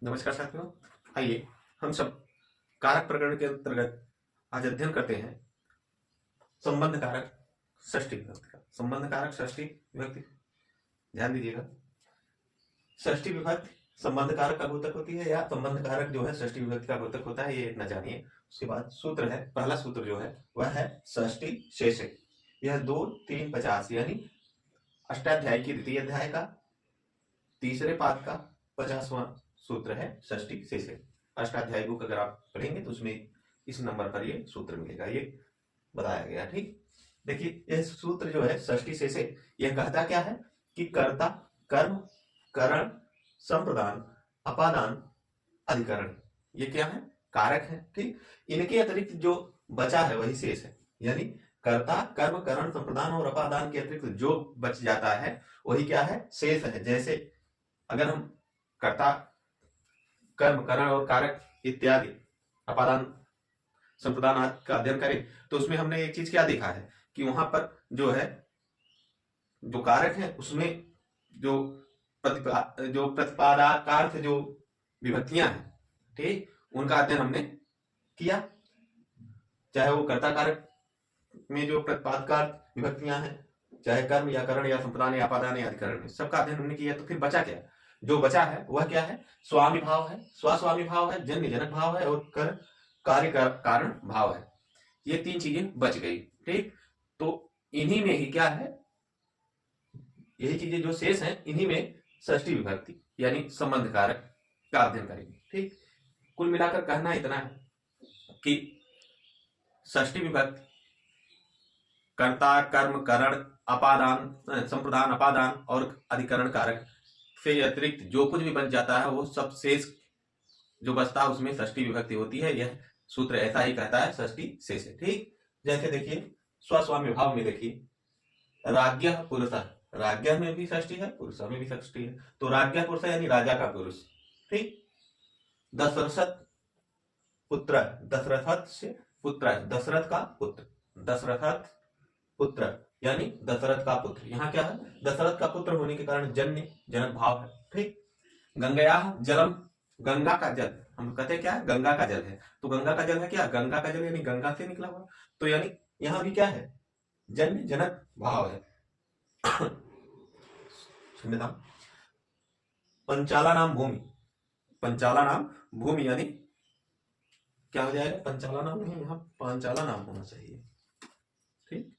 नमस्कार साथियों। आइए हम सब कारक प्रकरण के अंतर्गत आज अध्ययन करते हैं संबंध कारक षष्ठी विभक्ति का। संबंध कारक षष्ठी विभक्ति, ध्यान दीजिएगा। षष्ठी विभक्ति संबंध कारक का द्योतक होती है या संबंध कारक जो है षष्ठी विभक्ति का द्योतक होता है, ये इतना जानिए। उसके बाद सूत्र है, पहला सूत्र जो है वह है षष्ठी शेषे। यह 2, 3, 50 यानी अष्टाध्यायी की द्वितीय अध्याय का तीसरे पाद का 50वां सूत्र है षष्ठी शेषे। अष्टाध्यायी बुक अगर आप पढ़ेंगे तो उसमें इस नंबर पर ये सूत्र मिलेगा, ये बताया गया। ठीक, देखिए यह सूत्र जो है षष्ठी शेषे, यह कहता क्या है कि कर्ता, कर्म, करण, संप्रदान, अपादान, अधिकरण, ये क्या है? कारक है। ठीक, इनके अतिरिक्त जो बचा है वही शेष है। यानी कर्ता, कर्म, करण, संप्रदान और अपादान के अतिरिक्त जो बच जाता है वही क्या है? शेष है। जैसे अगर हम कर्ता, कर्म, करण और कारक इत्यादि अपादान, संप्रदान आदि का अध्ययन करें तो उसमें हमने एक चीज क्या देखा है कि वहां पर जो है जो कारक है उसमें जो प्रतिपादाकार जो विभक्तियां हैं, ठीक, उनका अध्ययन हमने किया। चाहे वो कर्ता कारक में जो प्रतिपादकार विभक्तियां हैं, चाहे कर्म या करण या संप्रदान या अपादान या अधिकरण में, सबका अध्ययन हमने किया। तो फिर बचा क्या? जो बचा है वह क्या है? स्वामी भाव है, स्वस्वामी भाव है, जन्य जनक भाव है और कर कार्य कारण भाव है। ये तीन चीजें बच गई। ठीक, तो इन्हीं में ही क्या है, यही चीजें जो शेष हैं इन्हीं में षष्ठी विभक्ति यानी संबंध कारक का अध्ययन करेंगे। ठीक, कुल मिलाकर कहना इतना है कि षष्ठी विभक्ति कर्ता, कर्म, करण, अपादान, संप्रदान, अपादान और अधिकरण कारक से अतिरिक्त जो कुछ भी बच जाता है वो सब शेष जो बचता है उसमें षष्ठी विभक्ति होती है। यह सूत्र ऐसा ही कहता है, षष्ठी शेष है। ठीक, जैसे देखिए स्वस्वाम्य भाव में देखिए राज्ञ पुरुष, राज्ञ में भी षष्ठी है, पुरुष में भी षष्ठी है। तो राज्ञ पुरुष यानी राजा का पुरुष। ठीक, दशरथ पुत्र, दशरथ से पुत्र, दशरथ का पुत्र, दशरथ पुत्र यानी दशरथ का पुत्र। यहाँ क्या है? दशरथ का पुत्र होने के कारण जन्य जनक भाव है। ठीक, गंगया जलम, गंगा का जल, हम कहते हैं क्या है? गंगा का जल है। तो गंगा का जल है क्या? गंगा का जल यानी गंगा से निकला हुआ। तो यानी यहाँ भी क्या है? जन्य जनक भाव है। पंचाला नाम भूमि, पंचाला नाम भूमि यानी क्या हो जाएगा? पंचाला नाम नहीं, यहाँ पांचाला नाम होना चाहिए। ठीक,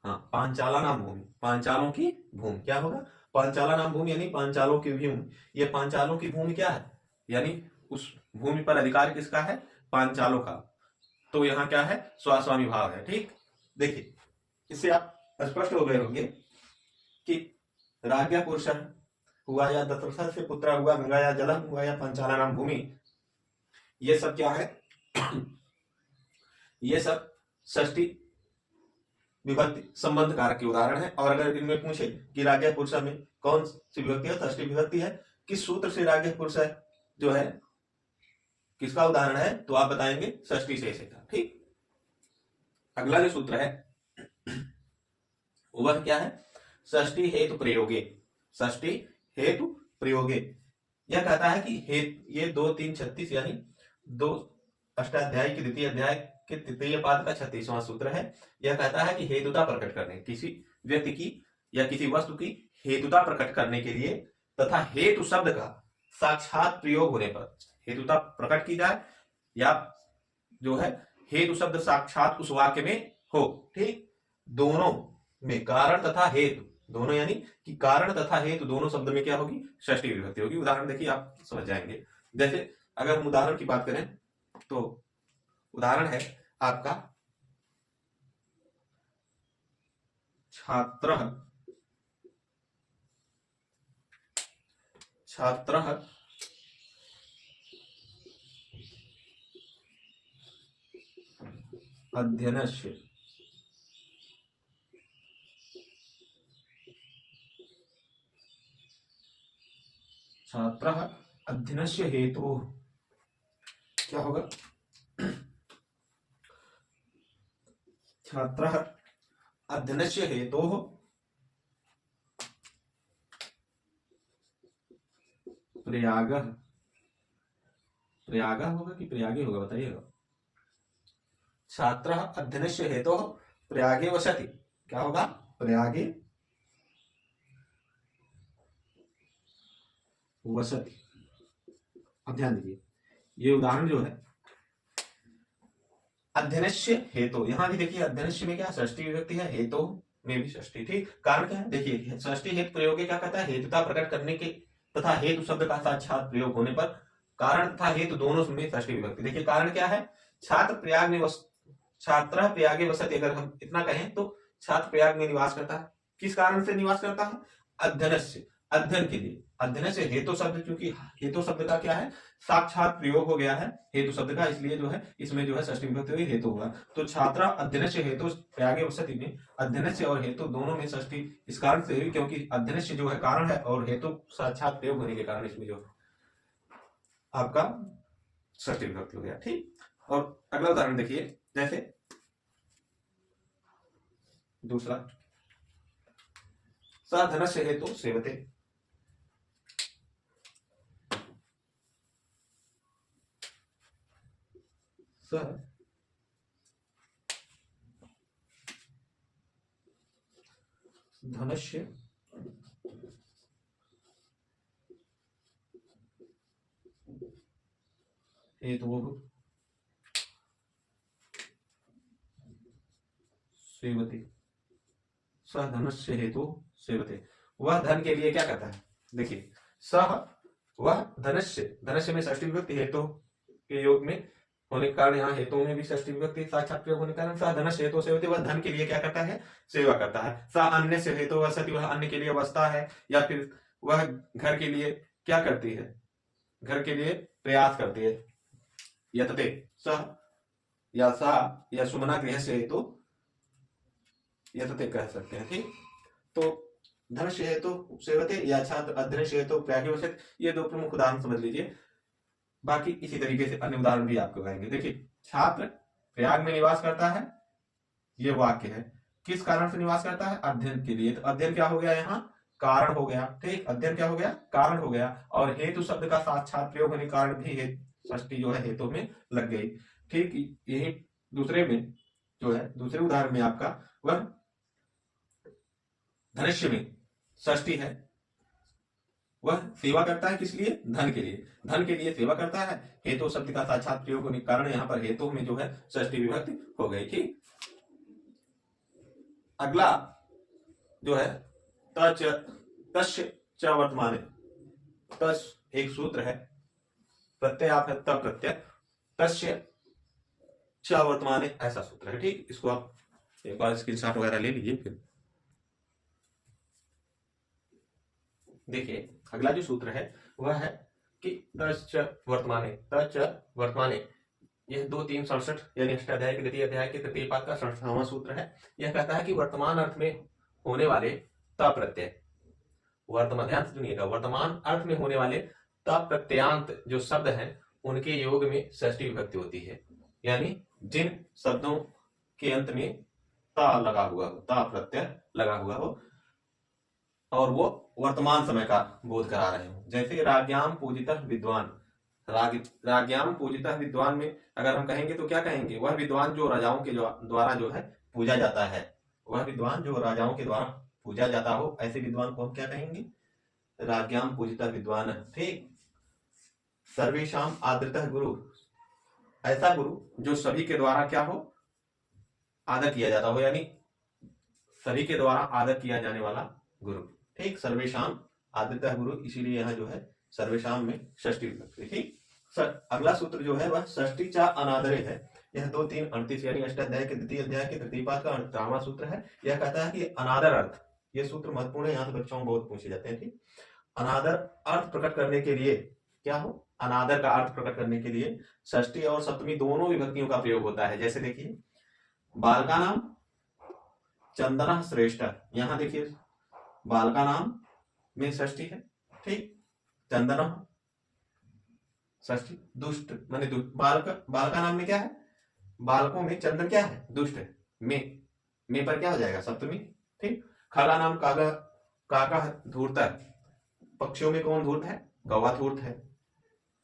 हाँ, पांचाला नाम भूमि, पांचालों की भूमि क्या होगा? पांचाला नाम भूमि यानी पांचालों की भूमि। ये पांचालों की भूमि क्या है? यानी उस भूमि पर अधिकार किसका है? पांचालों का। तो यहाँ क्या है? स्वस्वामी भाव है। ठीक, देखिए इससे आप स्पष्ट हो गए होंगे कि राज्ञ पुरुष हुआ या दशरथ से पुत्र हुआ, गंगा या जलम हुआ या पांचाला नाम भूमि, ये सब क्या है? ये सब षष्ठी विभक्ति संबंध कारक के उदाहरण है। और अगर इनमें पूछे कि राज्ञ पुरुष में कौन सी विभक्ति है, षष्ठी विभक्ति है, किस सूत्र से राज्ञ पुरुष जो है किसका उदाहरण है, तो आप बताएंगे षष्ठी शेष का। ठीक, अगला जो सूत्र है वह क्या है? षष्ठी हेतु प्रयोगे, षष्ठी हेतु प्रयोगे। यह कहता है कि ये 2, 3, 36 यानी 2 अष्टाध्यायी की द्वितीय अध्याय के तृतीय पाद का 36वां सूत्र है। यह कहता है कि हेतुता प्रकट करने, किसी व्यक्ति की या किसी वस्तु की हेतुता प्रकट करने के लिए तथा हेतु शब्द का साक्षात प्रयोग होने पर हेतुता प्रकट की जाए या जो है हेतु शब्द साक्षात उस वाक्य में हो। ठीक, दोनों में कारण तथा हेतु, दोनों यानी कि कारण तथा हेतु दोनों शब्द में क्या होगी? षष्ठी विभक्ति होगी। उदाहरण देखिए आप समझ जाएंगे। जैसे अगर हम उदाहरण की बात करें तो उदाहरण है आपका छात्र, छात्र अध्ययनस्य, छात्र अध्ययनस्य हेतु क्या होगा? छात्र अध्ययनस्य हेतु प्रयाग, प्रयाग होगा कि प्रयागे होगा बताइएगा। छात्र अध्ययनस्य हेतु प्रयागे वसति, क्या होगा? प्रयागे वसति। अब ध्यान दीजिए, ये उदाहरण जो है अध्ययनस्य हेतु, यहां भी देखिए अध्ययनस्य में क्या षष्ठी विभक्ति है, हेतु में भी षष्ठी। ठीक, कारण क्या है? देखिए षष्ठी हेतु प्रयोग क्या कहता है? हेतुता प्रकट करने के तथा हेतु शब्द का साक्षात प्रयोग होने पर कारण तथा हेतु दोनों में षष्ठी विभक्ति। देखिए कारण क्या है? छात्र प्रयाग में छात्र प्रयागे वसति, अगर हम इतना कहें तो छात्र प्रयाग में निवास करता है। किस कारण से निवास करता है? अध्ययनस्य, अध्ययन के लिए। अध्ययन से हेतु शब्द, क्योंकि हेतु शब्द का क्या है? साक्षात प्रयोग हो गया है हेतु शब्द का, इसलिए जो है इसमें जो है षष्ठी विभक्ति हुई, हेतु होगा। तो छात्रा अध्ययन से हेतु प्रयागे वसति में अध्ययन से और हेतु दोनों में षष्ठी इस कारण से हुई क्योंकि अध्ययन से जो है कारण है और हेतु साक्षात प्रयोग होने के कारण इसमें जो आपका षष्ठी विभक्ति हो गया। ठीक, और अगला उदाहरण देखिए, जैसे दूसरा, साधन से हेतु सेवते, धनस्य हेतु सेवते, सह धनस्य हेतु सेवते। वह धन के लिए क्या करता है? देखिए सह, वह धनस्य, धनस्य में षष्ठी विभक्ति हेतु के योग में होने के कारण यहाँ हेतु में भी षष्ठी विभक्ति साक्षात प्रयोग होने के कारण सह धनस्य हेतु सेवते, वह धन के लिए क्या करता है? सेवा करता है। सह अन्य से हेतु वसति, वह अन्य के लिए बसता है, या फिर वह घर के लिए क्या करती है? घर के लिए प्रयास करती है। यतते सह या सा या सुमना गृह से हेतु यतते कह सकते हैं। ठीक, तो धनस्य हेतु सेवते या छात्र अध्ययन हेतु प्रयागे वसति, ये दो प्रमुख उदाहरण समझ लीजिए। बाकी इसी तरीके से अन्य उदाहरण भी आपको आएंगे। देखिए छात्र प्रयाग में निवास करता है, ये वाक्य है, किस कारण से निवास करता है? अध्ययन के लिए। तो अध्ययन क्या हो गया? यहाँ कारण हो गया। ठीक, अध्ययन क्या हो गया? कारण हो गया। और हेतु शब्द का साक्षात प्रयोग होने के कारण भी षष्ठी जो है हेतु में लग गई। ठीक, यही दूसरे में जो है, दूसरे उदाहरण में आपका वह धनुष्य में षष्ठी है, वह सेवा करता है किस लिए? धन के लिए। धन के लिए सेवा करता है, हेतु शब्द का साक्षात प्रयोग होने के कारण यहाँ पर हेतु में जो है षष्ठी विभक्ति हो गई। ठीक, अगला जो है तस्य च वर्तमाने, तस् एक सूत्र है, प्रत्यय आप है तब प्रत्यय, तस्य च वर्तमाने ऐसा सूत्र है। ठीक, इसको आप एक बार स्क्रीनशॉट वगैरह ले लीजिए। फिर देखिए अगला जो सूत्र है वह है कि तच वर्तमाने, तच वर्तमाने, यह 2-3-67 यानी अष्टाध्याय के द्वितीय अध्याय के तृतीय पाद का 67वां सूत्र है। यह कहता है कि वर्तमान अर्थ में होने वाले त प्रत्यय, वर्तमान, ध्यान से सुनिएगा, वर्तमान अर्थ में होने वाले त प्रत्ययांत जो शब्द हैं उनके योग में षष्ठी विभक्ति होती है। यानी जिन शब्दों के अंत में ता लगा हुआ हो, ता प्रत्यय लगा हुआ हो और वो वर्तमान समय का बोध करा रहे हो। जैसे राज्ञाम पूजितः विद्वान, राज्ञाम पूजितः विद्वान में अगर हम कहेंगे तो क्या कहेंगे? वह विद्वान जो राजाओं के द्वारा जो है पूजा जाता है, वह विद्वान जो राजाओं के द्वारा पूजा जाता हो, ऐसे विद्वान को हम क्या कहेंगे? राज्ञाम पूजितः विद्वान। ठीक, सर्वेशाम आदृतः गुरु, ऐसा गुरु जो सभी के द्वारा क्या हो? आदर किया जाता हो, यानी सभी के द्वारा आदर किया जाने वाला गुरु। ठीक, सर्वेशाम आदृतः गुरु, इसीलिए यहाँ जो है सर्वेशाम में षष्ठी विभक्ति। ठीक, अगला सूत्र जो है वह षष्ठी चा अनादरे है। यह 2-3-38 यानी अष्टाध्याय के द्वितीय अध्याय के तृतीय पाद का 18वां सूत्र है। यह कहता है कि अनादर अर्थ, ये सूत्र महत्वपूर्ण है, यहाँ से बच्चों बहुत पूछे जाते हैं। ठीक, अनादर अर्थ प्रकट करने के लिए क्या हो? अनादर का अर्थ प्रकट करने के लिए षष्ठी और सप्तमी दोनों विभक्तियों का प्रयोग होता है। जैसे देखिए बालका नाम चंदना श्रेष्ठ, यहाँ देखिए बालका नाम में षष्ठी है। ठीक, चंदना षष्ठी, दुष्ट माने दुष्ट, बालका नाम में क्या है? बालकों में चंदन क्या है? दुष्ट है। में पर क्या हो जाएगा? सप्तमी। ठीक, खगा नाम कागा, काका धूर्त, पक्षियों में कौन धूर्त है? कौवा धूर्त है।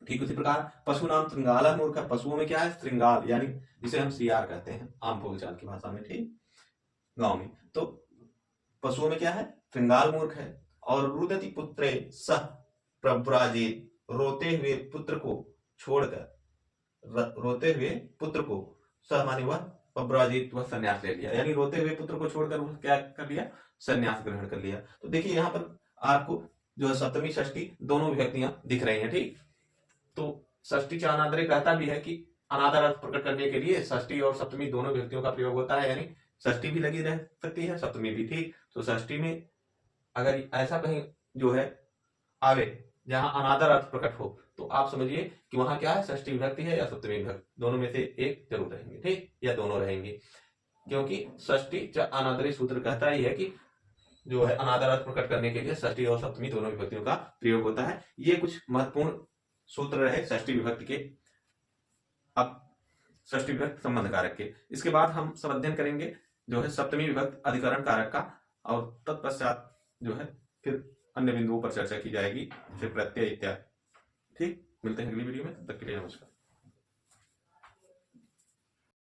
ठीक उसी प्रकार पशु नाम श्रृंगाला मूर्ख है। पशुओं में क्या है? श्रृंगाल, यानी जिसे हम सियार कहते हैं आम बोलचाल की भाषा में, ठीक, गांव में। तो पशुओं में क्या है? श्रृंगाल मूर्ख है। और रुदति पुत्रे सह प्रव्राजित, रोते हुए पुत्र को छोड़कर, रोते हुए पुत्र को, सह माने वह, प्रव्राजित वह संन्यास ले लिया, यानी रोते हुए पुत्र को छोड़कर वह क्या कर लिया? संन्यास ग्रहण कर लिया। तो देखिए यहाँ पर आपको जो है सप्तमी षष्ठी दोनों विभक्तियां दिख रही हैं, ठीक। तो षष्ठी च अनादरे कहता भी है कि अनादर अर्थ प्रकट करने के लिए षष्ठी और सप्तमी दोनों विभक्तियों का प्रयोग होता है, यानी षष्ठी भी लगी रह सकती है, सप्तमी भी, ठीक। तो षष्ठी में अगर ऐसा कहीं जो है आवे जहां अनादर अर्थ प्रकट हो, तो आप समझिए कि वहां क्या है? षष्ठी विभक्ति है या सप्तमी विभक्ति, दोनों में से एक जरूर रहेंगे, ठीक, या दोनों रहेंगे। क्योंकि षष्ठी च अनादरी सूत्र कहता ही है कि जो है अनादर अर्थ प्रकट करने के लिए षष्ठी और सप्तमी दोनों विभक्तियों का प्रयोग होता है। ये कुछ महत्वपूर्ण सूत्र रहे षष्ठी विभक्ति के, अब षष्ठी विभक्ति संबंध कारक के। इसके बाद हम सब अध्ययन करेंगे जो है सप्तमी विभक्ति अधिकरण कारक का, और तत्पश्चात जो है फिर अन्य बिंदुओं पर चर्चा की जाएगी, फिर प्रत्यय इत्यादि। ठीक, मिलते हैं अगली वीडियो में, तब तक के लिए नमस्कार।